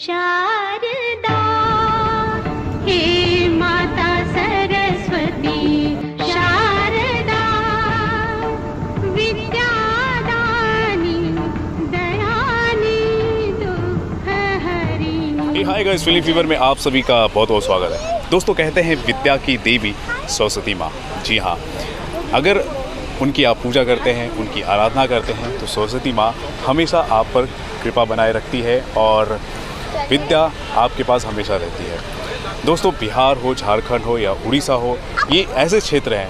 शारदा हे माता सरस्वती शारदा विद्यादानी दयानी दुःखहरिणी। हाय गाइस, फिल्म फीवर में आप सभी का बहुत बहुत स्वागत है। दोस्तों, कहते हैं विद्या की देवी सरस्वती माँ। जी हाँ, अगर उनकी आप पूजा करते हैं, उनकी आराधना करते हैं तो सरस्वती माँ हमेशा आप पर कृपा बनाए रखती है और विद्या आपके पास हमेशा रहती है। दोस्तों, बिहार हो, झारखंड हो या उड़ीसा हो, ये ऐसे क्षेत्र हैं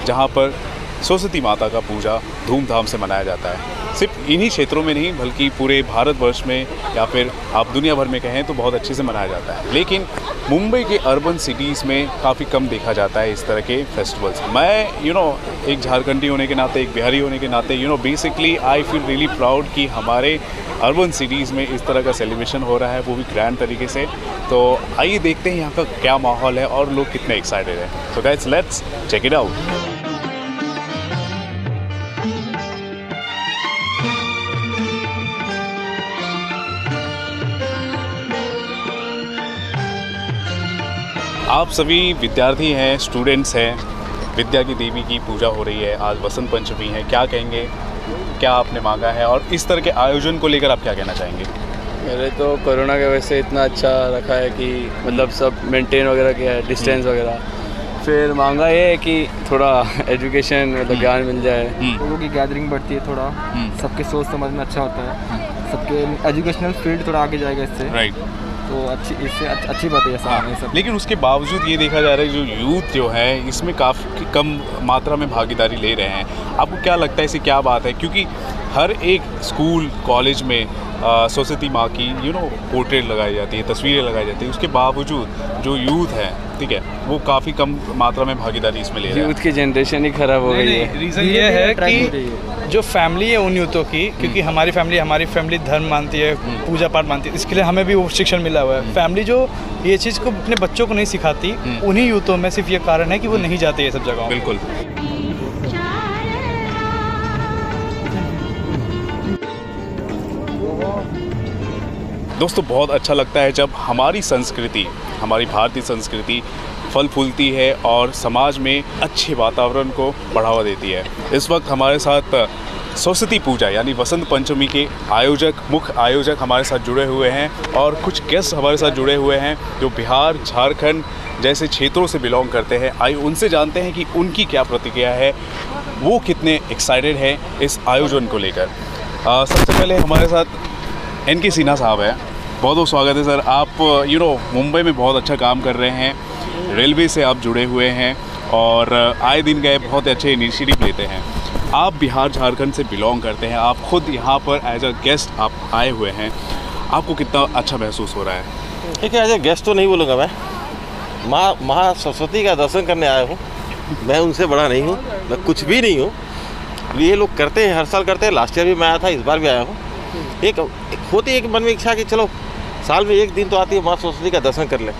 जहाँ पर सरस्वती माता का पूजा धूमधाम से मनाया जाता है। सिर्फ इन्हीं क्षेत्रों में नहीं बल्कि पूरे भारतवर्ष में या फिर आप दुनिया भर में कहें तो बहुत अच्छे से मनाया जाता है। लेकिन मुंबई के अर्बन सिटीज़ में काफ़ी कम देखा जाता है इस तरह के फेस्टिवल्स। मैं एक झारखंडी होने के नाते, एक बिहारी होने के नाते basically I feel really proud कि हमारे अर्बन सिटीज़ में इस तरह का सेलिब्रेशन हो रहा है, वो भी ग्रैंड तरीके से। तो आइए देखते हैं यहाँ का क्या माहौल है और लोग कितने एक्साइटेड हैं। So guys, let's check it out. आप सभी विद्यार्थी हैं, स्टूडेंट्स हैं। विद्या की देवी की पूजा हो रही है, आज वसंत पंचमी है। क्या कहेंगे, क्या आपने मांगा है और इस तरह के आयोजन को लेकर आप क्या कहना चाहेंगे? मेरे तो कोरोना की वजह से इतना अच्छा रखा है कि मतलब सब मेंटेन वगैरह किया है, डिस्टेंस वगैरह। फिर मांगा ये है कि थोड़ा एजुकेशन मतलब ज्ञान मिल जाए, लोगों की गैदरिंग बढ़ती है, थोड़ा सबके सोच समझ में अच्छा होता है, सबके एजुकेशनल फील्ड थोड़ा आगे जाएगा इससे। राइट। तो इससे अच्छी बात है ये सब। लेकिन उसके बावजूद ये देखा जा रहा है जो यूथ जो है इसमें काफ़ी कम मात्रा में भागीदारी ले रहे हैं। आपको क्या लगता है इसे क्या बात है? क्योंकि हर एक स्कूल कॉलेज में सरस्वती माँ की पोर्ट्रेट लगाई जाती है, तस्वीरें लगाई जाती है। उसके बावजूद जो यूथ है, ठीक है, वो काफ़ी कम मात्रा में भागीदारी इसमें ले रहे हैं। यूथ की जनरेशन ही खराब हो गई है। रीज़न ये है कि जो फैमिली है उन यूथों की, क्योंकि हमारी फैमिली धर्म मानती है, पूजा पाठ मानती है, इसके लिए हमें भी वो शिक्षण मिला हुआ है। फैमिली जो ये चीज़ को अपने बच्चों को नहीं सिखाती, उन्हीं यूथों में सिर्फ ये कारण है कि वो नहीं जाते ये सब जगहों। बिल्कुल। दोस्तों, बहुत अच्छा लगता है जब हमारी संस्कृति, हमारी भारतीय संस्कृति फल फूलती है और समाज में अच्छे वातावरण को बढ़ावा देती है। इस वक्त हमारे साथ सरस्वती पूजा यानी वसंत पंचमी के मुख्य आयोजक हमारे साथ जुड़े हुए हैं और कुछ गेस्ट हमारे साथ जुड़े हुए हैं जो बिहार, झारखंड जैसे क्षेत्रों से बिलोंग करते हैं। आइए उनसे जानते हैं कि उनकी क्या प्रतिक्रिया है, वो कितने एक्साइटेड हैं इस आयोजन को लेकर। सबसे पहले हमारे साथ NK सिन्हा साहब हैं। बहुत बहुत स्वागत है सर। आप मुंबई में बहुत अच्छा काम कर रहे हैं, रेलवे से आप जुड़े हुए हैं और आए दिन गए बहुत अच्छे इनिशिएटिव लेते हैं। आप बिहार झारखंड से बिलोंग करते हैं, आप खुद यहाँ पर एज अ गेस्ट आप आए हुए हैं। आपको कितना अच्छा महसूस हो रहा है? ठीक है, एज ए गेस्ट तो नहीं बोलूँगा मैं, माँ सरस्वती का दर्शन करने आया हूँ। मैं उनसे बड़ा नहीं हूँ, मैं कुछ भी नहीं हूँ। ये लोग करते हैं, हर साल करते हैं। लास्ट ईयर भी मैं आया था, इस बार भी आया हूँ। एक होती है कि मन में इच्छा कि चलो साल में एक दिन तो आती है, माँ सरस्वती का दर्शन कर ले,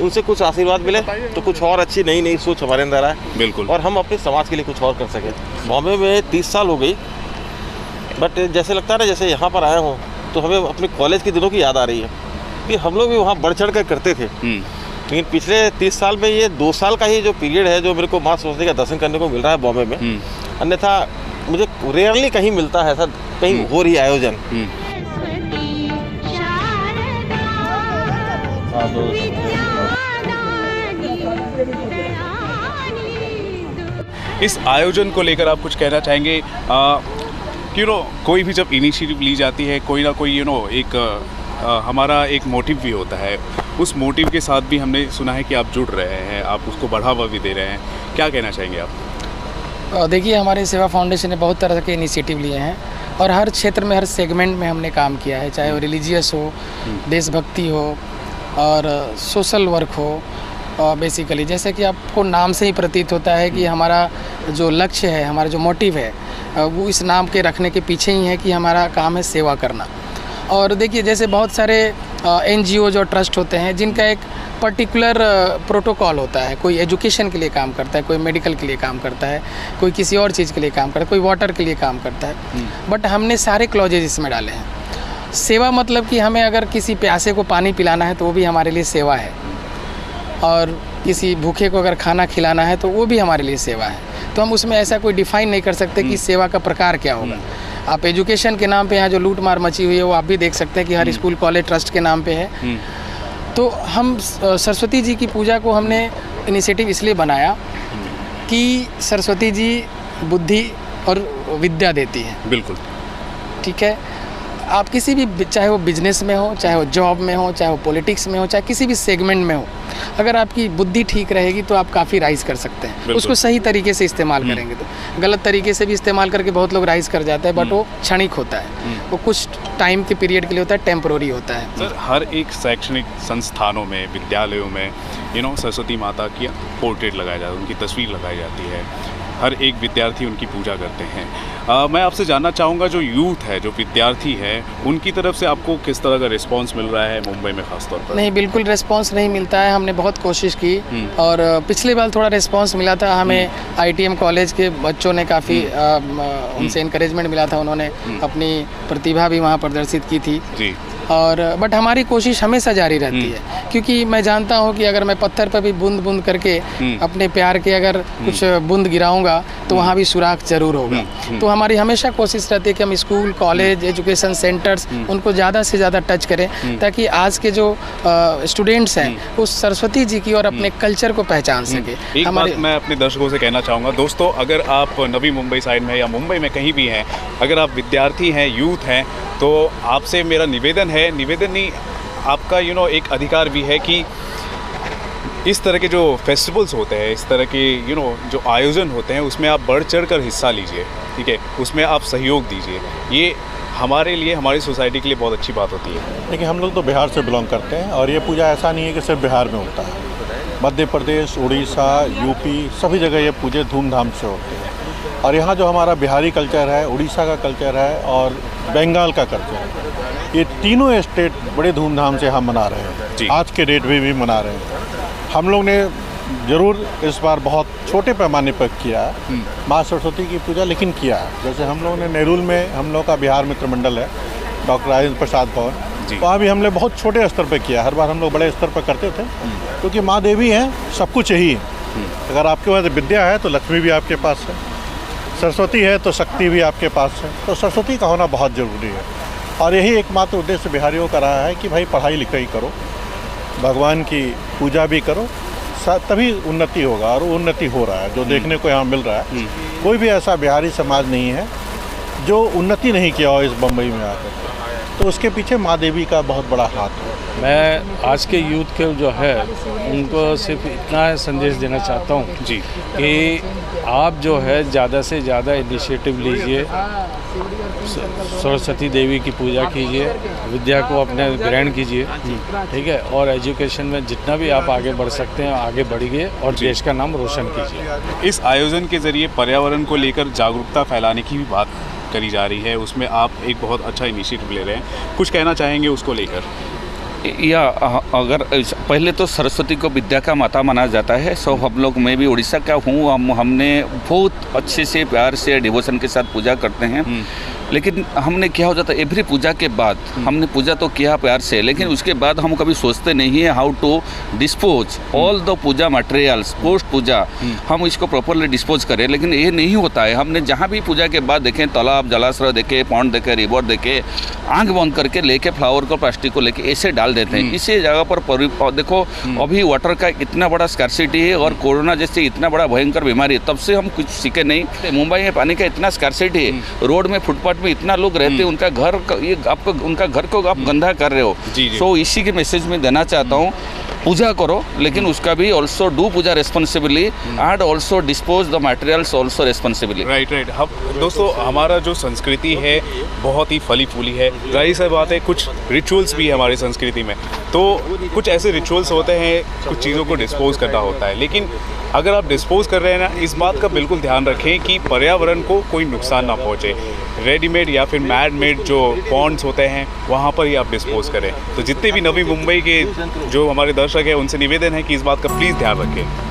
उनसे कुछ आशीर्वाद मिले तो कुछ और अच्छी नई नई सोच हमारे अंदर आए। बिल्कुल। और हम अपने समाज के लिए कुछ और कर सकें। बॉम्बे में 30 साल हो गई, बट जैसे लगता है ना जैसे यहाँ पर आया हूँ तो हमें अपने कॉलेज के दिनों की याद आ रही है कि हम लोग भी वहाँ बढ़ चढ़ कर करते थे। लेकिन पिछले 30 साल में ये 2 साल का ही जो पीरियड है जो मेरे को माँ सरस्वती का दर्शन करने को मिल रहा है बॉम्बे में, अन्यथा मुझे रेयरली कहीं मिलता है ऐसा, कहीं हो रही आयोजन। इस आयोजन को लेकर आप कुछ कहना चाहेंगे? कोई भी जब इनिशिएटिव ली जाती है, कोई ना कोई एक हमारा एक मोटिव भी होता है। उस मोटिव के साथ भी हमने सुना है कि आप जुड़ रहे हैं, आप उसको बढ़ावा भी दे रहे हैं। क्या कहना चाहेंगे आप? देखिए, हमारे सेवा फाउंडेशन ने बहुत तरह के इनिशिएटिव लिए हैं और हर क्षेत्र में, हर सेगमेंट में हमने काम किया है, चाहे वो रिलीजियस हो, देशभक्ति हो और सोशल वर्क हो। बेसिकली जैसे कि आपको नाम से ही प्रतीत होता है कि हमारा जो लक्ष्य है, हमारा जो मोटिव है, वो इस नाम के रखने के पीछे ही है कि हमारा काम है सेवा करना। और देखिए, जैसे बहुत सारे NGO और ट्रस्ट होते हैं जिनका एक पर्टिकुलर प्रोटोकॉल होता है। कोई एजुकेशन के लिए काम करता है, कोई मेडिकल के लिए काम करता है, कोई किसी और चीज़ के लिए काम करता है, कोई वाटर के लिए काम करता है। बट हमने सारे क्लॉजेज इसमें डाले हैं सेवा मतलब कि हमें अगर किसी प्यासे को पानी पिलाना है तो वो भी हमारे लिए सेवा है, और किसी भूखे को अगर खाना खिलाना है तो वो भी हमारे लिए सेवा है। तो हम उसमें ऐसा कोई डिफाइन नहीं कर सकते कि सेवा का प्रकार क्या होगा। आप एजुकेशन के नाम पे यहाँ जो लूट मार मची हुई है वो आप भी देख सकते हैं कि हर स्कूल कॉलेज ट्रस्ट के नाम पे है। तो हम सरस्वती जी की पूजा को हमने इनिशिएटिव इसलिए बनाया कि सरस्वती जी बुद्धि और विद्या देती है। बिल्कुल ठीक है, आप किसी भी, चाहे वो बिजनेस में हो, चाहे वो जॉब में हो, चाहे वो पॉलिटिक्स में हो, चाहे किसी भी सेगमेंट में हो, अगर आपकी बुद्धि ठीक रहेगी तो आप काफ़ी राइज कर सकते हैं। उसको सही तरीके से इस्तेमाल करेंगे तो। गलत तरीके से भी इस्तेमाल करके बहुत लोग राइज कर जाते हैं, बट वो क्षणिक होता है, वो कुछ टाइम के पीरियड के लिए होता है, टेम्पररी होता है। सर, हर एक शैक्षणिक संस्थानों में, विद्यालयों में सरस्वती माता की पोर्ट्रेट लगाया जाता है, उनकी तस्वीर लगाई जाती है, हर एक विद्यार्थी उनकी पूजा करते हैं। मैं आपसे जानना चाहूँगा, जो यूथ है, जो विद्यार्थी है, उनकी तरफ से आपको किस तरह का रिस्पांस मिल रहा है मुंबई में खासतौर पर? नहीं, बिल्कुल रिस्पांस नहीं मिलता है। हमने बहुत कोशिश की और पिछले बार थोड़ा रिस्पांस मिला था हमें। ITM कॉलेज के बच्चों ने काफ़ी उनसे इनकरेजमेंट मिला था, उन्होंने अपनी प्रतिभा भी वहाँ प्रदर्शित की थी जी। और बट हमारी कोशिश हमेशा जारी रहती है, क्योंकि मैं जानता हूँ कि अगर मैं पत्थर पर भी बूंद बूंद करके अपने प्यार के अगर कुछ बूंद गिराऊंगा तो वहाँ भी सुराख जरूर होगा। तो हमारी हमेशा कोशिश रहती है कि हम स्कूल, कॉलेज, एजुकेशन सेंटर्स उनको ज़्यादा से ज़्यादा टच करें, ताकि आज के जो स्टूडेंट्स हैं वो सरस्वती जी की और अपने कल्चर को पहचान सके। एक बात मैं अपने दर्शकों से कहना चाहूँगा, दोस्तों, अगर आप नवी मुंबई साइड में या मुंबई में कहीं भी हैं, अगर आप विद्यार्थी हैं, यूथ हैं, तो आपसे मेरा निवेदन नहीं, आपका एक अधिकार भी है कि इस तरह के जो फेस्टिवल्स होते हैं, इस तरह के जो आयोजन होते हैं, उसमें आप बढ़ चढ़ कर हिस्सा लीजिए, ठीक है, उसमें आप सहयोग दीजिए। ये हमारे लिए, हमारी सोसाइटी के लिए बहुत अच्छी बात होती है। देखिए, हम लोग तो बिहार से बिलोंग करते हैं और ये पूजा ऐसा नहीं है कि सिर्फ बिहार में होता है। मध्य प्रदेश, उड़ीसा, यूपी, सभी जगह ये पूजे धूमधाम से होते हैं। और यहाँ जो हमारा बिहारी कल्चर है, उड़ीसा का कल्चर है और बंगाल का कल्चर है, ये तीनों स्टेट बड़े धूमधाम से हम मना रहे हैं। आज के डेट में भी मना रहे हैं। हम लोग ने ज़रूर इस बार बहुत छोटे पैमाने पर किया माँ सरस्वती की पूजा, लेकिन किया। जैसे हम लोगों ने नेरुल में, हम लोग का बिहार मित्र मंडल है, डॉक्टर राजेंद्र प्रसाद भवन, वहाँ भी हमने बहुत छोटे स्तर पर किया। हर बार हम लोग बड़े स्तर पर करते थे, क्योंकि माँ देवी हैं, सब कुछ यही है। अगर आपके पास विद्या है तो लक्ष्मी भी आपके पास है, सरस्वती है तो शक्ति भी आपके पास है। तो सरस्वती का होना बहुत ज़रूरी है और यही एकमात्र उद्देश्य बिहारियों का रहा है कि भाई पढ़ाई लिखाई करो, भगवान की पूजा भी करो, तभी उन्नति होगा। और उन्नति हो रहा है, जो देखने को यहाँ मिल रहा है। कोई भी ऐसा बिहारी समाज नहीं है जो उन्नति नहीं किया हो इस बम्बई में आकर, तो उसके पीछे माँ देवी का बहुत बड़ा हाथ है। मैं आज के यूथ के जो है उनको सिर्फ इतना संदेश देना चाहता हूँ जी कि आप जो है ज़्यादा से ज़्यादा इनिशिएटिव लीजिए, सरस्वती देवी की पूजा कीजिए, विद्या को अपने ग्रहण कीजिए, ठीक है, और एजुकेशन में जितना भी आप आगे बढ़ सकते हैं आगे बढ़िए और देश का नाम रोशन कीजिए। इस आयोजन के ज़रिए पर्यावरण को लेकर जागरूकता फैलाने की भी बात करी जा रही है, उसमें आप एक बहुत अच्छा इनिशिएटिव ले रहे हैं, कुछ कहना चाहेंगे उसको लेकर? या अगर पहले तो सरस्वती को विद्या का माता माना जाता है। सो हम लोग, मैं भी उड़ीसा का हूँ, हमने बहुत अच्छे से प्यार से डिवोशन के साथ पूजा करते हैं। लेकिन हमने क्या हो जाता है, एवरी पूजा के बाद हमने पूजा तो किया प्यार से, लेकिन उसके बाद हम कभी सोचते नहीं है how to dispose all the puja materials post puja, हम इसको प्रॉपरली डिस्पोज करें। लेकिन ये नहीं होता है। हमने जहाँ भी पूजा के बाद देखें, तालाब, जलाशय देखे, पॉन्ड देखे, रिवर देखे, आंख बंद करके लेके फ्लावर को, प्लास्टिक को लेके ऐसे डाल देते हैं। इसी जगह पर देखो, अभी वाटर का इतना बड़ा स्कार्सिटी है और कोरोना जैसे इतना बड़ा भयंकर बीमारी है, तब से हम कुछ सीखे नहीं। मुंबई में पानी का इतना स्कार्सिटी है, रोड में, फुटपाथ में इतना लोग रहते हैं, उनका घर, ये आपको, उनका घर को आप गंदा कर रहे हो। सो इसी के मैसेज में देना चाहता हूँ, पूजा करो, लेकिन उसका भी also do puja responsibly and also dispose the materials also responsibly. Right. हम दोस्तों, हमारा जो संस्कृति है बहुत ही फली फूली है, जाहिर सी बात है, कुछ रिचुअल्स भी है हमारी संस्कृति में। तो कुछ ऐसे रिचुअल्स होते हैं, कुछ चीज़ों को डिस्पोज करना होता है, लेकिन अगर आप डिस्पोज कर रहे हैं ना, इस बात का बिल्कुल ध्यान रखें कि पर्यावरण को कोई नुकसान ना पहुंचे। रेडीमेड या फिर मैड जो पॉन्ड्स होते हैं वहाँ पर ही आप डिस्पोज करें। तो जितने भी नवी मुंबई के जो हमारे दर्शक हैं, उनसे निवेदन है कि इस बात का प्लीज़ ध्यान रखें।